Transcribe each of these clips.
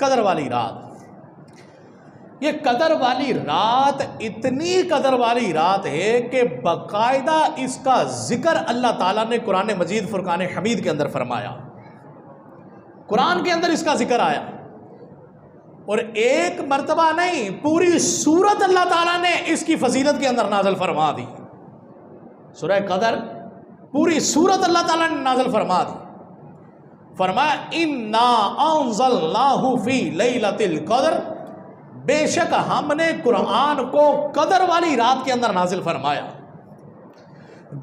قدر والی رات. یہ قدر والی رات اتنی قدر والی رات ہے کہ باقاعدہ اس کا ذکر اللہ تعالیٰ نے قرآن مجید فرقان حمید کے اندر فرمایا. قرآن کے اندر اس کا ذکر آیا، اور ایک مرتبہ نہیں، پوری سورت اللہ تعالیٰ نے اس کی فضیلت کے اندر نازل فرما دی. سورہ قدر پوری سورت اللہ تعالیٰ نے نازل فرما دی. فرمایا اِنَّا أَنزَلْنَاهُ فِي لَيْلَةِ الْقَدْرِ، بے شک ہم نے قرآن کو قدر والی رات کے اندر نازل فرمایا.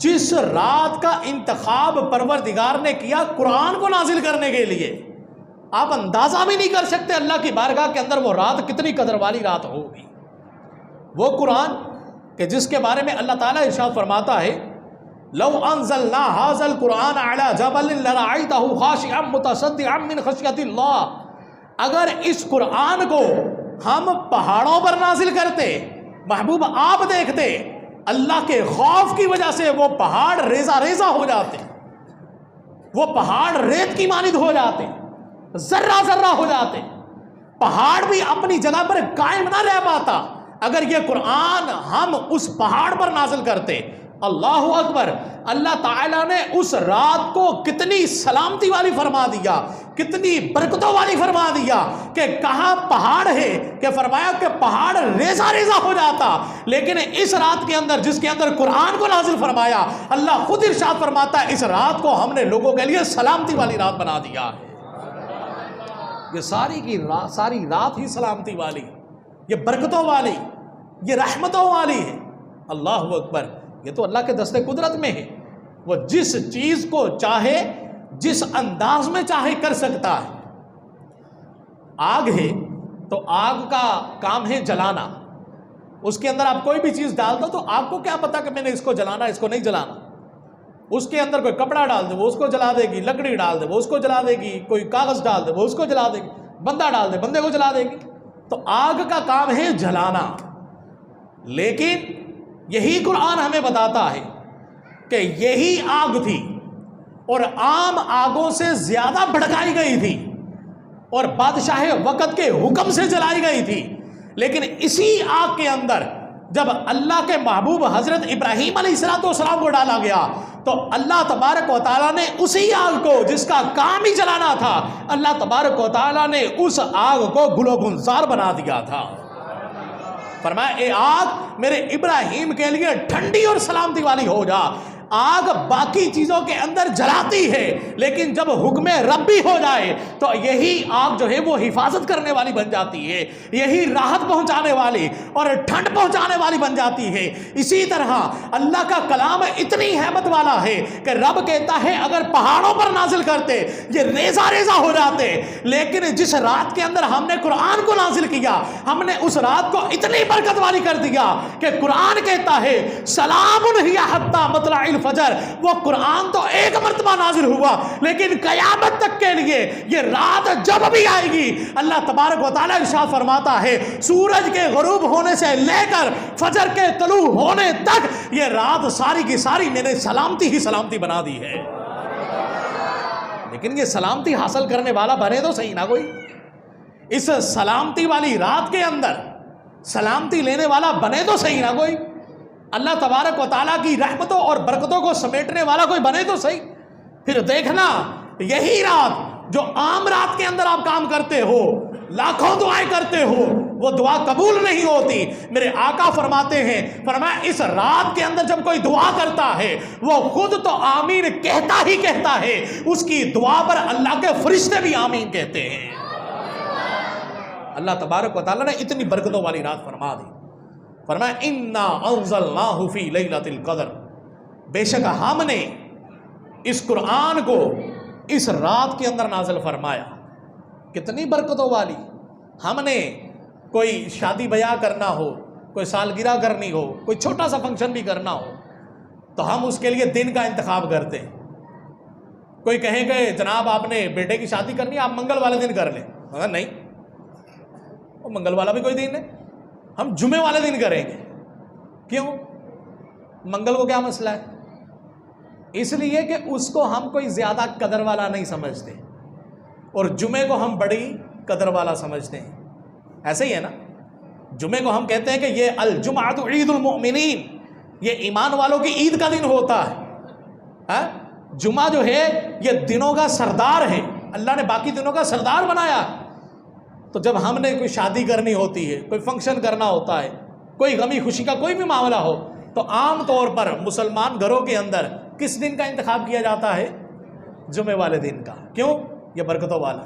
جس رات کا انتخاب پروردگار نے کیا قرآن کو نازل کرنے کے لیے، آپ اندازہ بھی نہیں کر سکتے اللہ کی بارگاہ کے اندر وہ رات کتنی قدر والی رات ہوگی. وہ قرآن کہ جس کے بارے میں اللہ تعالیٰ ارشاد فرماتا ہے لو انزلنا هذا القرآن على جبل لرأيته خاشعا متصدعا من خشية الله، اگر اس قرآن کو ہم پہاڑوں پر نازل کرتے، محبوب آپ دیکھتے، اللہ کے خوف کی وجہ سے وہ پہاڑ ریزہ ریزہ ہو جاتے، وہ پہاڑ ریت کی مانند ہو جاتے، ذرہ ذرہ ہو جاتے، پہاڑ بھی اپنی جگہ پر قائم نہ رہ پاتا اگر یہ قرآن ہم اس پہاڑ پر نازل کرتے. اللہ اکبر. اللہ تعالیٰ نے اس رات کو کتنی سلامتی والی فرما دیا، کتنی برکتوں والی فرما دیا کہ کہاں پہاڑ ہے کہ فرمایا کہ پہاڑ ریزہ ریزہ ہو جاتا، لیکن اس رات کے اندر جس کے اندر قرآن کو نازل فرمایا، اللہ خود ارشاد فرماتا ہے اس رات کو ہم نے لوگوں کے لیے سلامتی والی رات بنا دیا ہے. یہ ساری رات ہی سلامتی والی، یہ برکتوں والی، یہ رحمتوں والی ہے. اللہ اکبر. یہ تو اللہ کے دست قدرت میں ہے، وہ جس چیز کو چاہے جس انداز میں چاہے کر سکتا ہے. آگ ہے تو آگ کا کام ہے جلانا، اس کے اندر آپ کوئی بھی چیز ڈال دو تو آگ کو کیا پتا کہ میں نے اس کو جلانا اس کو نہیں جلانا. اس کے اندر کوئی کپڑا ڈال دے وہ اس کو جلا دے گی، لکڑی ڈال دے وہ اس کو جلا دے گی، کوئی کاغذ ڈال دے وہ اس کو جلا دے گی، بندہ ڈال دے بندے کو جلا دے گی. تو آگ کا کام ہے جلانا. لیکن یہی قرآن ہمیں بتاتا ہے کہ یہی آگ تھی اور عام آگوں سے زیادہ بھڑکائی گئی تھی اور بادشاہ وقت کے حکم سے جلائی گئی تھی. لیکن اسی آگ کے اندر جب اللہ کے محبوب حضرت ابراہیم علیہ السلام کو ڈالا گیا تو اللہ تبارک و تعالیٰ نے اسی آگ کو جس کا کام ہی جلانا تھا، اللہ تبارک و تعالیٰ نے اس آگ کو گل و گلزار بنا دیا تھا. فرمایا اے آگ میرے ابراہیم کے لیے ٹھنڈی اور سلامتی والی ہو جا. آگ باقی چیزوں کے اندر جلاتی ہے، لیکن جب حکم ربی ہو جائے تو یہی آگ جو ہے وہ حفاظت کرنے والی بن جاتی ہے، یہی راحت پہنچانے والی اور ٹھنڈ پہنچانے والی بن جاتی ہے. اسی طرح اللہ کا کلام اتنی ہیبت والا ہے کہ رب کہتا ہے اگر پہاڑوں پر نازل کرتے یہ ریزہ ریزہ ہو جاتے، لیکن جس رات کے اندر ہم نے قرآن کو نازل کیا ہم نے اس رات کو اتنی برکت والی کر دیا کہ قرآن کہتا ہے سلام ہی حتی مطلع الفجر. وہ قرآن تو ایک مرتبہ نازل ہوا لیکن قیامت تک کے لیے یہ رات جب بھی آئے گی اللہ تبارک و تعالیٰ ارشاد فرماتا ہے سورج کے غروب ہونے سے لے کر فجر کے طلوع ہونے تک یہ رات ساری کی ساری میں نے سلامتی ہی سلامتی بنا دی ہے. لیکن یہ سلامتی حاصل کرنے والا بنے تو صحیح نہ کوئی. اس سلامتی والی رات کے اندر سلامتی لینے والا بنے تو صحیح نہ کوئی. اللہ تبارک و تعالیٰ کی رحمتوں اور برکتوں کو سمیٹنے والا کوئی بنے تو صحیح. پھر دیکھنا یہی رات جو عام رات کے اندر آپ کام کرتے ہو، لاکھوں دعائیں کرتے ہو، وہ دعا قبول نہیں ہوتی. میرے آقا فرماتے ہیں فرمایا اس رات کے اندر جب کوئی دعا کرتا ہے وہ خود تو آمین کہتا ہی کہتا ہے، اس کی دعا پر اللہ کے فرشتے بھی آمین کہتے ہیں. اللہ تبارک و تعالیٰ نے اتنی برکتوں والی رات فرما دی. فرمایا اِنَّا أَنزَلْنَاهُ فِي لَيْلَةِ الْقَدْرِ، بے شک ہم نے اس قرآن کو اس رات کے اندر نازل فرمایا. کتنی برکتوں والی. ہم نے کوئی شادی بیاہ کرنا ہو، کوئی سالگرہ کرنی ہو، کوئی چھوٹا سا فنکشن بھی کرنا ہو تو ہم اس کے لیے دن کا انتخاب کرتے ہیں. کوئی کہیں کہ جناب آپ نے بیٹے کی شادی کرنی ہے آپ منگل والے دن کر لیں. مگر نہیں، وہ منگل والا بھی کوئی دن ہے، ہم جمعے والے دن کریں گے. کیوں؟ منگل کو کیا مسئلہ ہے؟ اس لیے کہ اس کو ہم کوئی زیادہ قدر والا نہیں سمجھتے اور جمعے کو ہم بڑی قدر والا سمجھتے ہیں. ایسے ہی ہے نا, جمعے کو ہم کہتے ہیں کہ یہ الجمعۃ عید المؤمنین, یہ ایمان والوں کی عید کا دن ہوتا ہے. جمعہ جو ہے یہ دنوں کا سردار ہے, اللہ نے باقی دنوں کا سردار بنایا. تو جب ہم نے کوئی شادی کرنی ہوتی ہے, کوئی فنکشن کرنا ہوتا ہے, کوئی غمی خوشی کا کوئی بھی معاملہ ہو, تو عام طور پر مسلمان گھروں کے اندر کس دن کا انتخاب کیا جاتا ہے؟ جمعے والے دن کا. کیوں؟ یہ برکتوں والا.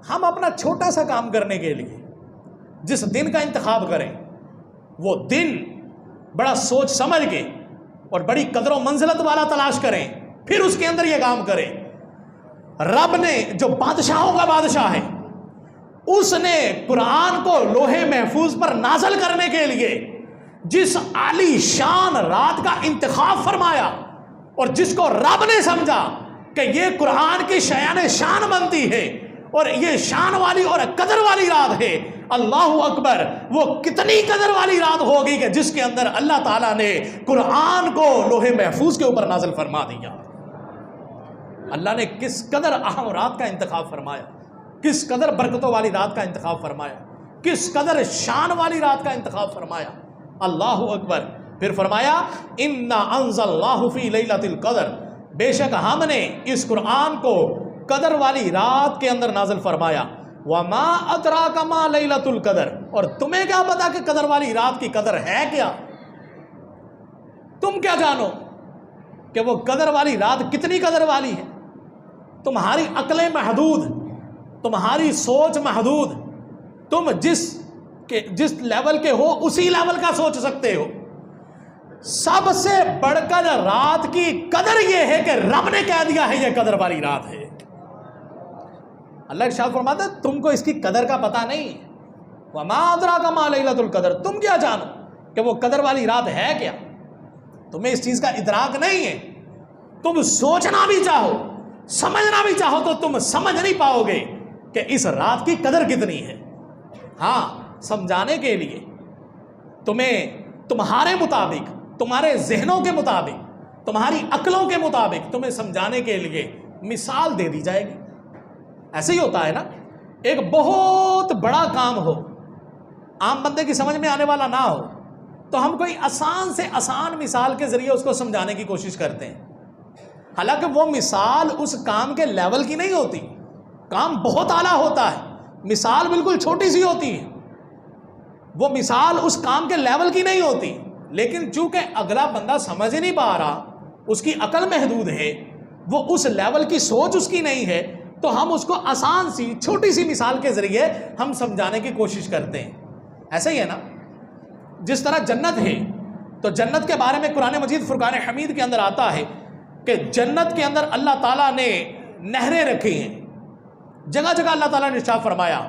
ہم اپنا چھوٹا سا کام کرنے کے لیے جس دن کا انتخاب کریں, وہ دن بڑا سوچ سمجھ کے اور بڑی قدر و منزلت والا تلاش کریں, پھر اس کے اندر یہ کام کریں. رب نے جو بادشاہوں کا بادشاہ ہے, اس نے قرآن کو لوح محفوظ پر نازل کرنے کے لیے جس عالی شان رات کا انتخاب فرمایا, اور جس کو رب نے سمجھا کہ یہ قرآن کی شایان شان بنتی ہے اور یہ شان والی اور قدر والی رات ہے, اللہ اکبر, وہ کتنی قدر والی رات ہوگی کہ جس کے اندر اللہ تعالیٰ نے قرآن کو لوح محفوظ کے اوپر نازل فرما دیا. اللہ نے کس قدر اہم رات کا انتخاب فرمایا, کس قدر برکتوں والی رات کا انتخاب فرمایا, کس قدر شان والی رات کا انتخاب فرمایا. اللہ اکبر. پھر فرمایا انا انزلناہ فی لیلۃ القدر, بے شک ہم نے اس قرآن کو قدر والی رات کے اندر نازل فرمایا. وما ادراک ما لیلۃ القدر, اور تمہیں کیا پتا کہ قدر والی رات کی قدر ہے کیا؟ تم کیا جانو کہ وہ قدر والی رات کتنی قدر والی ہے؟ تمہاری عقلیں محدود, تمہاری سوچ محدود, تم جس لیول کے ہو اسی لیول کا سوچ سکتے ہو. سب سے بڑھ کر رات کی قدر یہ ہے کہ رب نے کہہ دیا ہے یہ قدر والی رات ہے. اللہ ارشاد فرماتا ہے تم کو اس کی قدر کا پتہ نہیں. وما ادراک ما لیلۃ القدر, تم کیا جانو کہ وہ قدر والی رات ہے کیا؟ تمہیں اس چیز کا ادراک نہیں ہے. تم سوچنا بھی چاہو, سمجھنا بھی چاہو تو تم سمجھ نہیں پاؤ گے کہ اس رات کی قدر کتنی ہے. ہاں, سمجھانے کے لیے تمہیں تمہارے مطابق, تمہارے ذہنوں کے مطابق, تمہاری عقلوں کے مطابق تمہیں سمجھانے کے لیے مثال دے دی جائے گی. ایسے ہی ہوتا ہے نا, ایک بہت بڑا کام ہو, عام بندے کی سمجھ میں آنے والا نہ ہو, تو ہم کوئی آسان سے آسان مثال کے ذریعے اس کو سمجھانے کی کوشش کرتے ہیں. حالانکہ وہ مثال اس کام کے لیول کی نہیں ہوتی, کام بہت اعلیٰ ہوتا ہے, مثال بالکل چھوٹی سی ہوتی ہے, وہ مثال اس کام کے لیول کی نہیں ہوتی. لیکن چونکہ اگلا بندہ سمجھ ہی نہیں پا رہا, اس کی عقل محدود ہے, وہ اس لیول کی سوچ اس کی نہیں ہے, تو ہم اس کو آسان سی چھوٹی سی مثال کے ذریعے ہم سمجھانے کی کوشش کرتے ہیں. ایسے ہی ہے نا, جس طرح جنت ہے, تو جنت کے بارے میں قرآن مجید فرقان حمید کے اندر آتا ہے کہ جنت کے اندر اللہ تعالیٰ نے نہریں رکھی ہیں. جگہ جگہ اللہ تعالیٰ نے ارشاد فرمایا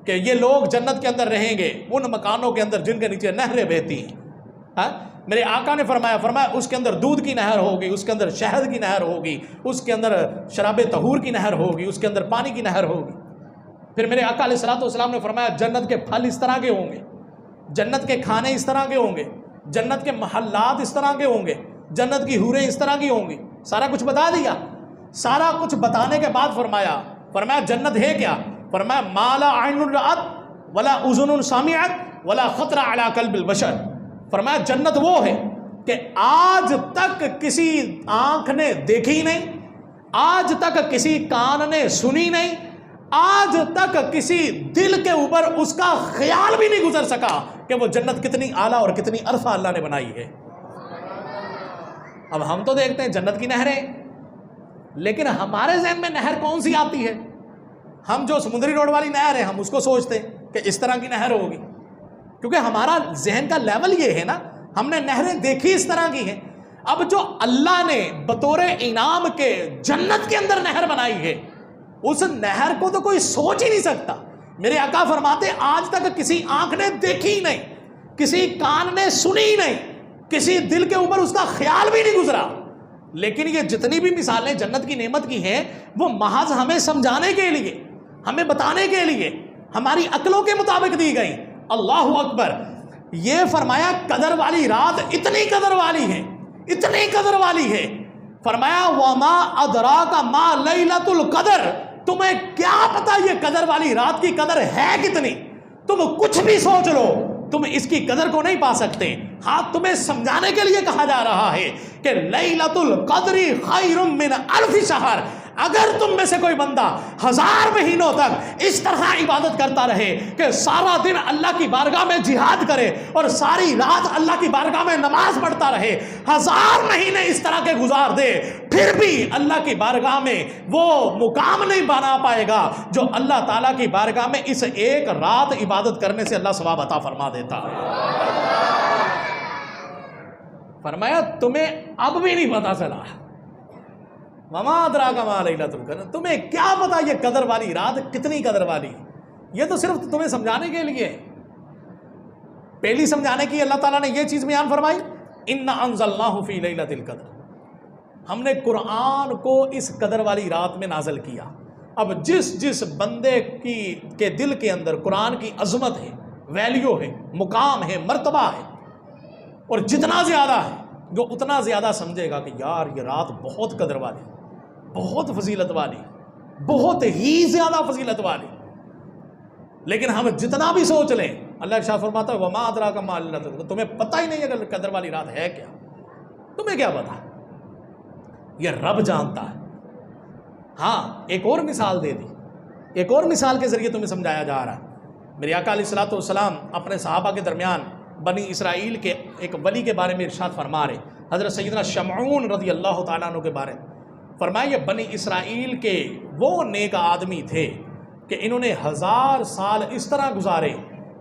کہ یہ لوگ جنت کے اندر رہیں گے ان مکانوں کے اندر جن کے نیچے نہریں بہتی ہیں. میرے آقا نے فرمایا اس کے اندر دودھ کی نہر ہوگی, اس کے اندر شہد کی نہر ہوگی, اس کے اندر شراب طہور کی نہر ہوگی, اس کے اندر پانی کی نہر ہوگی. پھر میرے آقا علیہ الصلوۃ والسلام نے فرمایا جنت کے پھل اس طرح کے ہوں گے, جنت کے کھانے اس طرح کے ہوں گے, جنت کے محلات اس طرح کے ہوں گے, جنت کی حوریں اس طرح کی ہوں گی. سارا کچھ بتا دیا. سارا کچھ بتانے کے بعد فرمایا جنت ہے کیا؟ فرمایا ما لا عین رأت ولا اذن سمعت ولا خطر علی قلب البشر. فرمایا جنت وہ ہے کہ آج تک کسی آنکھ نے دیکھی نہیں, آج تک کسی کان نے سنی نہیں, آج تک کسی دل کے اوپر اس کا خیال بھی نہیں گزر سکا کہ وہ جنت کتنی اعلیٰ اور کتنی عرفہ اللہ نے بنائی ہے. اب ہم تو دیکھتے ہیں جنت کی نہریں, لیکن ہمارے ذہن میں نہر کون سی آتی ہے؟ ہم جو سمندری روڈ والی نہر ہے ہم اس کو سوچتے ہیں کہ اس طرح کی نہر ہوگی, کیونکہ ہمارا ذہن کا لیول یہ ہے نا, ہم نے نہریں دیکھی اس طرح کی ہیں. اب جو اللہ نے بطور انعام کے جنت کے اندر نہر بنائی ہے, اس نہر کو تو کوئی سوچ ہی نہیں سکتا. میرے آقا فرماتے آج تک کسی آنکھ نے دیکھی ہی نہیں, کسی کان نے سنی ہی نہیں, کسی دل کے اوپر اس کا خیال بھی نہیں گزرا. لیکن یہ جتنی بھی مثالیں جنت کی نعمت کی ہیں وہ محض ہمیں سمجھانے کے لیے, ہمیں بتانے کے لیے, ہماری عقلوں کے مطابق دی گئی. اللہ اکبر. یہ فرمایا قدر والی رات اتنی قدر والی ہے, اتنی قدر والی ہے. فرمایا وما ادراک ما لیلۃ القدر, تمہیں کیا پتا یہ قدر والی رات کی قدر ہے کتنی؟ تم کچھ بھی سوچ لو، تم اس کی قدر کو نہیں پا سکتے۔ ہاں تمہیں سمجھانے کے لیے کہا جا رہا ہے کہ لیلۃ القدر خیر من الف شہر، اگر تم میں سے کوئی بندہ 1000 مہینوں تک اس طرح عبادت کرتا رہے کہ سارا دن اللہ کی بارگاہ میں جہاد کرے اور ساری رات اللہ کی بارگاہ میں نماز پڑھتا رہے، 1000 مہینے اس طرح کے گزار دے، پھر بھی اللہ کی بارگاہ میں وہ مقام نہیں بنا پائے گا جو اللہ تعالیٰ کی بارگاہ میں اس ایک رات عبادت کرنے سے اللہ ثواب عطا فرما دیتا ہے۔ فرمایا تمہیں اب بھی نہیں پتا چلا، وما ادراک ما لیلۃ القدر، تمہیں کیا پتا یہ قدر والی رات کتنی قدر والی؟ یہ تو صرف تمہیں سمجھانے کے لیے۔ پہلی سمجھانے کی اللہ تعالیٰ نے یہ چیز بیان فرمائی، انا انزلناہ فی لیلۃ القدر، ہم نے قرآن کو اس قدر والی رات میں نازل کیا۔ اب جس بندے کے دل کے اندر قرآن کی عظمت ہے، ویلیو ہے، مقام ہے، مرتبہ ہے، اور جتنا زیادہ ہے جو اتنا زیادہ سمجھے گا کہ یار یہ رات بہت قدر والی، بہت فضیلت والی، بہت ہی زیادہ فضیلت والی۔ لیکن ہم جتنا بھی سوچ لیں، اللہ ارشاد فرماتا ہے وما ادراک ما لیلۃ القدر، تمہیں پتہ ہی نہیں اگر قدر والی رات ہے کیا، تمہیں کیا پتا، یہ رب جانتا ہے۔ ہاں ایک اور مثال دے دی، ایک اور مثال کے ذریعے تمہیں سمجھایا جا رہا ہے۔ میرے آقا علیہ الصلوۃ والسلام اپنے صحابہ کے درمیان بنی اسرائیل کے ایک ولی کے بارے میں ارشاد فرما رہے، حضرت سیدنا شمعون رضی اللہ تعالیٰ عنہ کے بارے میں فرمایا، یہ بنی اسرائیل کے وہ نیک آدمی تھے کہ انہوں نے 1000 سال اس طرح گزارے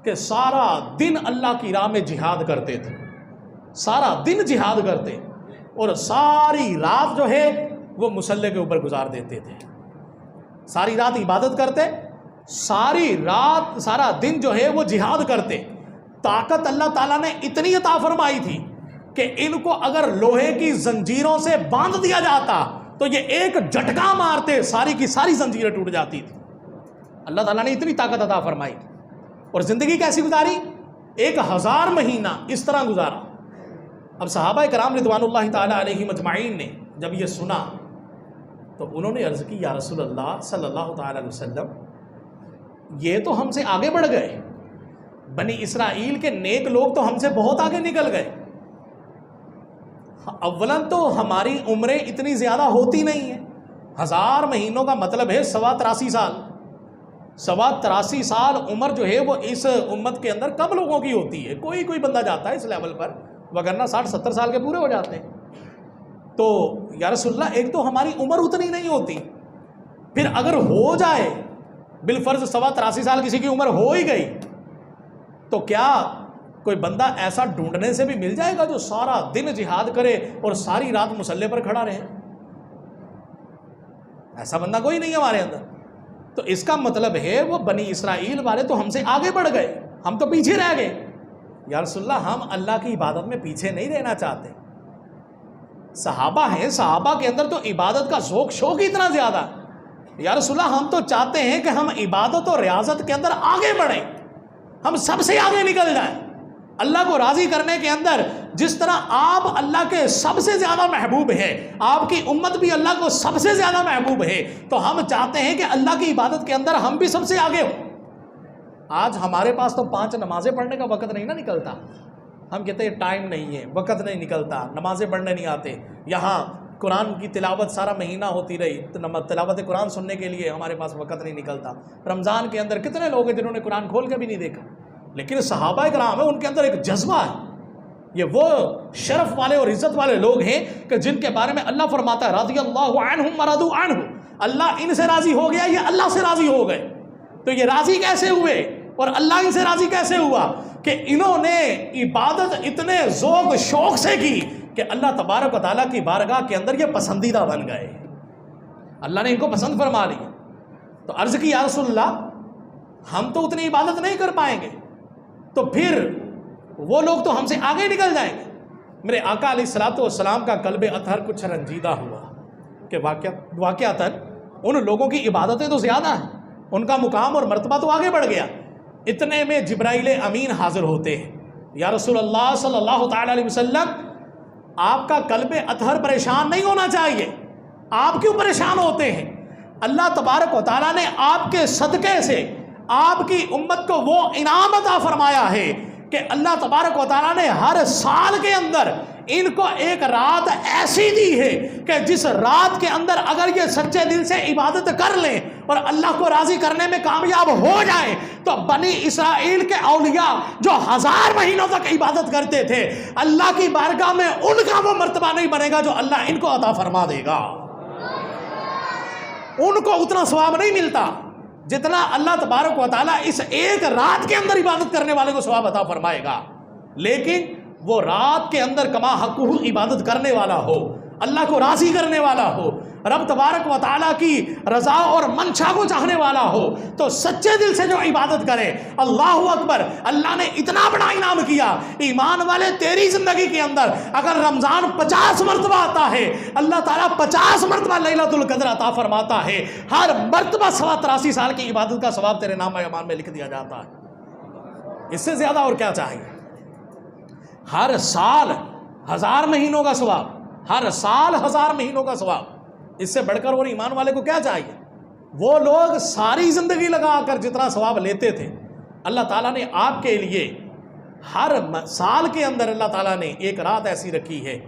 کہ سارا دن اللہ کی راہ میں جہاد کرتے تھے، سارا دن جہاد کرتے اور ساری رات جو ہے وہ مصلی کے اوپر گزار دیتے تھے، ساری رات عبادت کرتے، ساری رات سارا دن جو ہے وہ جہاد کرتے۔ طاقت اللہ تعالیٰ نے اتنی عطا فرمائی تھی کہ ان کو اگر لوہے کی زنجیروں سے باندھ دیا جاتا تو یہ ایک جھٹکا مارتے ساری کی ساری زنجیریں ٹوٹ جاتی تھی۔ اللہ تعالیٰ نے اتنی طاقت عطا فرمائی، اور زندگی کیسی گزاری؟ 1000 مہینہ اس طرح گزارا۔ اب صحابہ کرام رضوان اللہ تعالیٰ علیہم اجمعین نے جب یہ سنا تو انہوں نے عرض کی یا رسول اللہ صلی اللہ تعالیٰ علیہ وسلم، یہ تو ہم سے آگے بڑھ گئے، بنی اسرائیل کے نیک لوگ تو ہم سے بہت آگے نکل گئے۔ اولاً تو ہماری عمریں اتنی زیادہ ہوتی نہیں ہیں، 1000 مہینوں کا مطلب ہے 83 سال، 83 سال عمر جو ہے وہ اس امت کے اندر کم لوگوں کی ہوتی ہے، کوئی بندہ جاتا ہے اس لیول پر، وگرنہ 60-70 سال کے پورے ہو جاتے ہیں۔ تو یا رسول اللہ ایک تو ہماری عمر اتنی نہیں ہوتی، پھر اگر ہو جائے بالفرض 83 سال کسی کی عمر ہو ہی گئی تو کیا کوئی بندہ ایسا ڈھونڈنے سے بھی مل جائے گا جو سارا دن جہاد کرے اور ساری رات مصلی پر کھڑا رہے؟ ایسا بندہ کوئی نہیں ہے ہمارے اندر۔ تو اس کا مطلب ہے وہ بنی اسرائیل والے تو ہم سے آگے بڑھ گئے، ہم تو پیچھے رہ گئے۔ یا رسول اللہ ہم اللہ کی عبادت میں پیچھے نہیں رہنا چاہتے۔ صحابہ ہیں، صحابہ کے اندر تو عبادت کا ذوق شوق اتنا زیادہ ہے، یا رسول اللہ ہم تو چاہتے ہیں کہ ہم عبادت اور ریاضت کے اندر آگے بڑھیں، ہم سب سے آگے نکل جائیں۔ اللہ کو راضی کرنے کے اندر جس طرح آپ اللہ کے سب سے زیادہ محبوب ہیں، آپ کی امت بھی اللہ کو سب سے زیادہ محبوب ہے، تو ہم چاہتے ہیں کہ اللہ کی عبادت کے اندر ہم بھی سب سے آگے ہوں۔ آج ہمارے پاس تو 5 نمازیں پڑھنے کا وقت نہیں نا نکلتا، ہم کہتے ہیں ٹائم نہیں ہے، وقت نہیں نکلتا، نمازیں پڑھنے نہیں آتے۔ یہاں قرآن کی تلاوت سارا مہینہ ہوتی رہی، تلاوت قرآن سننے کے لیے ہمارے پاس وقت نہیں نکلتا۔ رمضان کے اندر کتنے لوگ ہیں جنہوں نے قرآن کھول کے بھی نہیں دیکھا، لیکن صحابہ کرام ہیں، ان کے اندر ایک جذبہ ہے۔ یہ وہ شرف والے اور عزت والے لوگ ہیں کہ جن کے بارے میں اللہ فرماتا ہے رضی اللہ عنہم ورضوا عنہ، اللہ ان سے راضی ہو گیا، یہ اللہ سے راضی ہو گئے۔ تو یہ راضی کیسے ہوئے اور اللہ ان سے راضی کیسے ہوا؟ کہ انہوں نے عبادت اتنے ذوق شوق سے کی کہ اللہ تبارک و تعالیٰ کی بارگاہ کے اندر یہ پسندیدہ بن گئے، اللہ نے ان کو پسند فرما لیا۔ تو عرض کی یا رسول اللہ ہم تو اتنی عبادت نہیں کر پائیں گے، تو پھر وہ لوگ تو ہم سے آگے نکل جائیں گے۔ میرے آقا علیہ الصلوۃ والسلام کا قلب اطہر کچھ رنجیدہ ہوا کہ واقعتاً ان لوگوں کی عبادتیں تو زیادہ ہیں، ان کا مقام اور مرتبہ تو آگے بڑھ گیا۔ اتنے میں جبرائیل امین حاضر ہوتے ہیں، یا رسول اللہ صلی اللہ تعالی علیہ وسلم آپ کا قلب اطہر پریشان نہیں ہونا چاہیے، آپ کیوں پریشان ہوتے ہیں؟ اللہ تبارک و تعالیٰ نے آپ کے صدقے سے آپ کی امت کو وہ انعام عطا فرمایا ہے کہ اللہ تبارک و تعالیٰ نے ہر سال کے اندر ان کو ایک رات ایسی دی ہے کہ جس رات کے اندر اگر یہ سچے دل سے عبادت کر لیں اور اللہ کو راضی کرنے میں کامیاب ہو جائیں تو بنی اسرائیل کے اولیاء جو 1000 مہینوں تک عبادت کرتے تھے اللہ کی بارگاہ میں ان کا وہ مرتبہ نہیں بنے گا جو اللہ ان کو عطا فرما دے گا. ان کو اتنا ثواب نہیں ملتا جتنا اللہ تبارک و تعالیٰ اس ایک رات کے اندر عبادت کرنے والے کو ثواب عطا فرمائے گا. لیکن وہ رات کے اندر کما حقہ عبادت کرنے والا ہو, اللہ کو راضی کرنے والا ہو, رب تبارک و تعالیٰ کی رضا اور منشا کو چاہنے والا ہو, تو سچے دل سے جو عبادت کرے. اللہ اکبر, اللہ نے اتنا بڑا انعام کیا. ایمان والے تیری زندگی کے اندر اگر رمضان 50 مرتبہ آتا ہے, اللہ تعالیٰ 50 مرتبہ لیلۃ القدر عطا فرماتا ہے. ہر مرتبہ 83 سال کی عبادت کا ثواب تیرے نام ایمان میں لکھ دیا جاتا ہے. اس سے زیادہ اور کیا چاہیے؟ ہر سال 1000 مہینوں کا ثواب, ہر سال 1000 مہینوں کا ثواب. اس سے بڑھ کر اور ایمان والے کو کیا چاہیے؟ وہ لوگ ساری زندگی لگا کر جتنا ثواب لیتے تھے, اللہ تعالیٰ نے آپ کے لیے ہر سال کے اندر اللہ تعالیٰ نے ایک رات ایسی رکھی ہے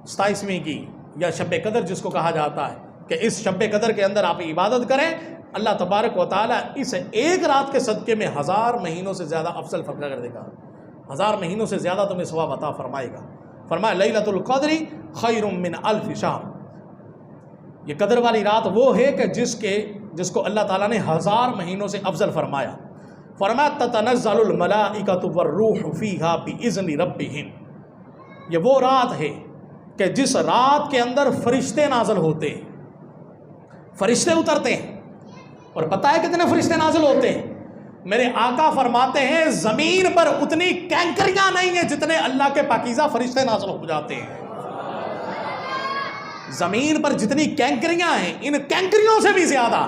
27ویں کی, یا شب قدر جس کو کہا جاتا ہے, کہ اس شب قدر کے اندر آپ عبادت کریں. اللہ تبارک و تعالیٰ اس ایک رات کے صدقے میں 1000 مہینوں سے زیادہ افضل فرق کر دے گا. 1000 مہینوں سے زیادہ تمہیں ثواب عطا فرمائے گا. فرمایا لیلۃ القدر خیر من 1000 شہر. یہ قدر والی رات وہ ہے کہ جس کو اللہ تعالیٰ نے 1000 مہینوں سے افضل فرمایا. فرمایا تتنزل الملائکۃ والروح فیہا باذن ربہم. یہ وہ رات ہے کہ جس رات کے اندر فرشتے نازل ہوتے ہیں, فرشتے اترتے ہیں. اور پتہ ہے کتنے فرشتے نازل ہوتے ہیں؟ میرے آقا فرماتے ہیں زمین پر اتنی کینکریاں نہیں ہیں جتنے اللہ کے پاکیزہ فرشتے نازل ہو جاتے ہیں. زمین پر جتنی کینکریاں ہیں, ان کینکریوں سے بھی زیادہ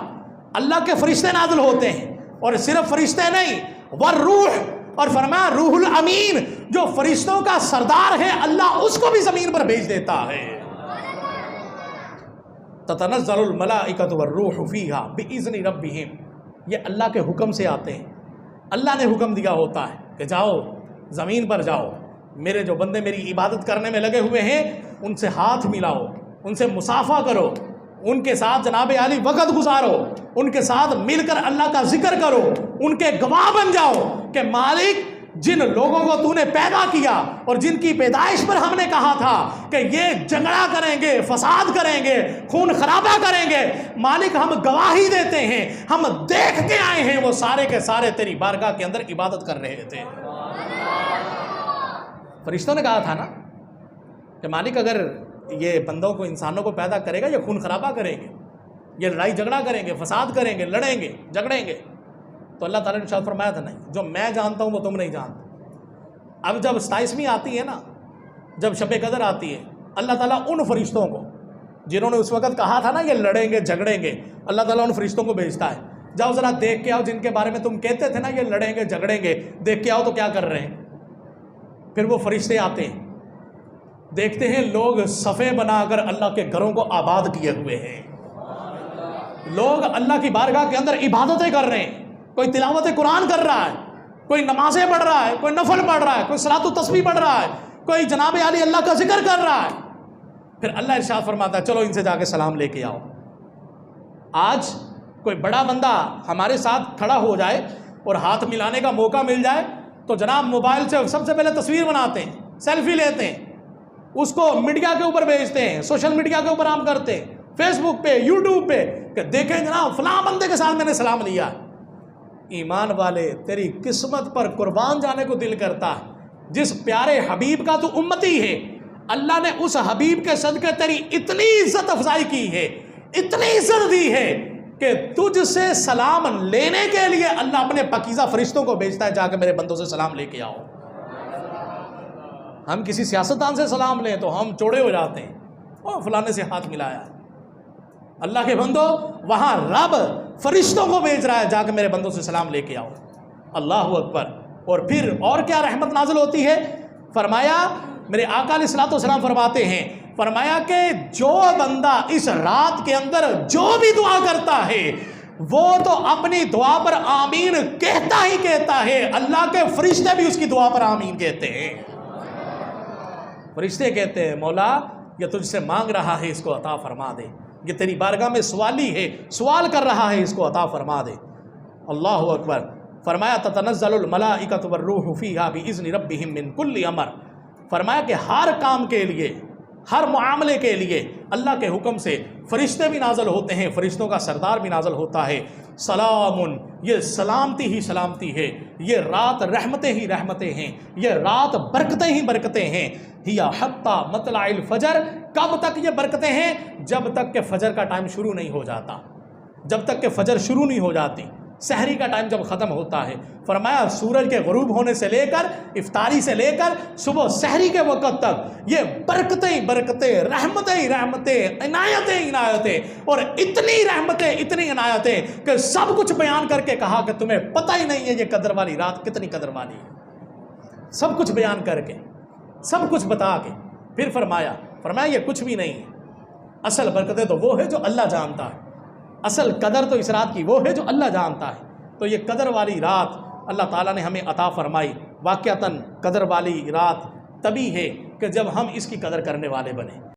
اللہ کے فرشتے نازل ہوتے ہیں. اور صرف فرشتے نہیں, والروح, اور فرمایا روح الامین جو فرشتوں کا سردار ہے اللہ اس کو بھی زمین پر بھیج دیتا ہے. تتنزل الملائکۃ والروح فیہا باذن ربہم. یہ اللہ کے حکم سے آتے ہیں. اللہ نے حکم دیا ہوتا ہے کہ جاؤ زمین پر جاؤ, میرے جو بندے میری عبادت کرنے میں لگے ہوئے ہیں ان سے ہاتھ ملاؤ, ان سے مصافحہ کرو, ان کے ساتھ جناب عالی وقت گزارو, ان کے ساتھ مل کر اللہ کا ذکر کرو, ان کے گواہ بن جاؤ کہ مالک جن لوگوں کو تو نے پیدا کیا اور جن کی پیدائش پر ہم نے کہا تھا کہ یہ جھگڑا کریں گے, فساد کریں گے, خون خرابہ کریں گے, مالک ہم گواہی دیتے ہیں, ہم دیکھ کے آئے ہیں وہ سارے کے سارے تیری بارگاہ کے اندر عبادت کر رہے تھے. فرشتوں نے کہا تھا نا کہ مالک اگر یہ بندوں کو, انسانوں کو پیدا کرے گا, یہ خون خرابہ کریں گے, یہ لڑائی جھگڑا کریں گے, فساد کریں گے, لڑیں گے, جھگڑیں گے. تو اللہ تعالیٰ نے ارشاد فرمایا تھا نہیں, جو میں جانتا ہوں وہ تم نہیں جانتے. اب جب 27ویں آتی ہے نا, جب شب قدر آتی ہے, اللہ تعالیٰ ان فرشتوں کو جنہوں نے اس وقت کہا تھا نا یہ لڑیں گے جھگڑیں گے, اللہ تعالیٰ ان فرشتوں کو بھیجتا ہے, جاؤ ذرا دیکھ کے آؤ جن کے بارے میں تم کہتے تھے نا یہ لڑیں گے جھگڑیں گے, دیکھ کے آؤ تو کیا کر رہے ہیں. پھر وہ فرشتے آتے ہیں, دیکھتے ہیں لوگ صفے بنا کر اللہ کے گھروں کو آباد کیے ہوئے ہیں, لوگ اللہ کی بارگاہ کے اندر عبادتیں کر رہے ہیں, کوئی تلاوت قرآن کر رہا ہے, کوئی نمازیں پڑھ رہا ہے, کوئی نفل پڑھ رہا ہے, کوئی صلاۃ و تسبیح پڑھ رہا ہے, کوئی جناب عالی اللہ کا ذکر کر رہا ہے. پھر اللہ ارشاد فرماتا ہے چلو ان سے جا کے سلام لے کے آؤ. آج کوئی بڑا بندہ ہمارے ساتھ کھڑا ہو جائے اور ہاتھ ملانے کا موقع مل جائے تو جناب موبائل سے سب سے پہلے تصویر بناتے ہیں, سیلفی لیتے ہیں, اس کو میڈیا کے اوپر بھیجتے ہیں, سوشل میڈیا کے اوپر عام کرتے ہیں, فیس بک پہ, یوٹیوب پہ, کہ دیکھیں جناب فلاں بندے کے ساتھ میں نے سلام لیا. ایمان والے تیری قسمت پر قربان جانے کو دل کرتا ہے, جس پیارے حبیب کا تو امتی ہے, اللہ نے اس حبیب کے صدقے تیری اتنی عزت افزائی کی ہے, اتنی عزت دی ہے کہ تجھ سے سلام لینے کے لیے اللہ اپنے پاکیزہ فرشتوں کو بھیجتا ہے, جا کے میرے بندوں سے سلام لے کے آؤ. ہم کسی سیاستدان سے سلام لیں تو ہم چوڑے ہو جاتے ہیں, اور فلانے سے ہاتھ ملایا. اللہ کے بندوں وہاں رب فرشتوں کو بھیج رہا ہے, جا کے میرے بندوں سے سلام لے کے آؤ. اللہ اکبر. اور پھر اور کیا رحمت نازل ہوتی ہے, فرمایا میرے آقا علیہ الصلوۃ والسلام فرماتے ہیں فرمایا کہ جو بندہ اس رات کے اندر جو بھی دعا کرتا ہے وہ تو اپنی دعا پر آمین کہتا ہی کہتا ہے، اللہ کے فرشتے بھی اس کی دعا پر آمین کہتے ہیں۔ فرشتے کہتے ہیں مولا یہ تجھ سے مانگ رہا ہے، اس کو عطا فرما دے، یہ تیری بارگاہ میں سوالی ہے، سوال کر رہا ہے، اس کو عطا فرما دے۔ اللہ اکبر۔ فرمایا تتنزل الملائکۃ والروح فیہا بإذن ربہم من کل امر۔ فرمایا کہ ہر کام کے لیے، ہر معاملے کے لیے اللہ کے حکم سے فرشتے بھی نازل ہوتے ہیں، فرشتوں کا سردار بھی نازل ہوتا ہے۔ سلام، یہ سلامتی ہی سلامتی ہے، یہ رات رحمتیں ہی رحمتیں ہیں، یہ رات برکتیں ہی برکتیں ہیں۔ ہیا حتی مطلع الفجر، کب تک یہ برکتیں ہیں؟ جب تک کہ فجر کا ٹائم شروع نہیں ہو جاتا، جب تک کہ فجر شروع نہیں ہو جاتی، سحری کا ٹائم جب ختم ہوتا ہے۔ فرمایا سورج کے غروب ہونے سے لے کر افطاری سے لے کر صبح سحری کے وقت تک یہ برکتیں برکتیں، رحمتیں رحمتیں، عنایتیں عنایتیں، اور اتنی رحمتیں اتنی عنایتیں کہ سب کچھ بیان کر کے کہا کہ تمہیں پتہ ہی نہیں ہے یہ قدر والی رات کتنی قدر والی ہے۔ سب کچھ بیان کر کے، سب کچھ بتا کے پھر فرمایا یہ کچھ بھی نہیں ہے، اصل برکتیں تو وہ ہے جو اللہ جانتا ہے، اصل قدر تو اس رات کی وہ ہے جو اللہ جانتا ہے۔ تو یہ قدر والی رات اللہ تعالیٰ نے ہمیں عطا فرمائی۔ واقعتاً قدر والی رات تبھی ہے کہ جب ہم اس کی قدر کرنے والے بنیں۔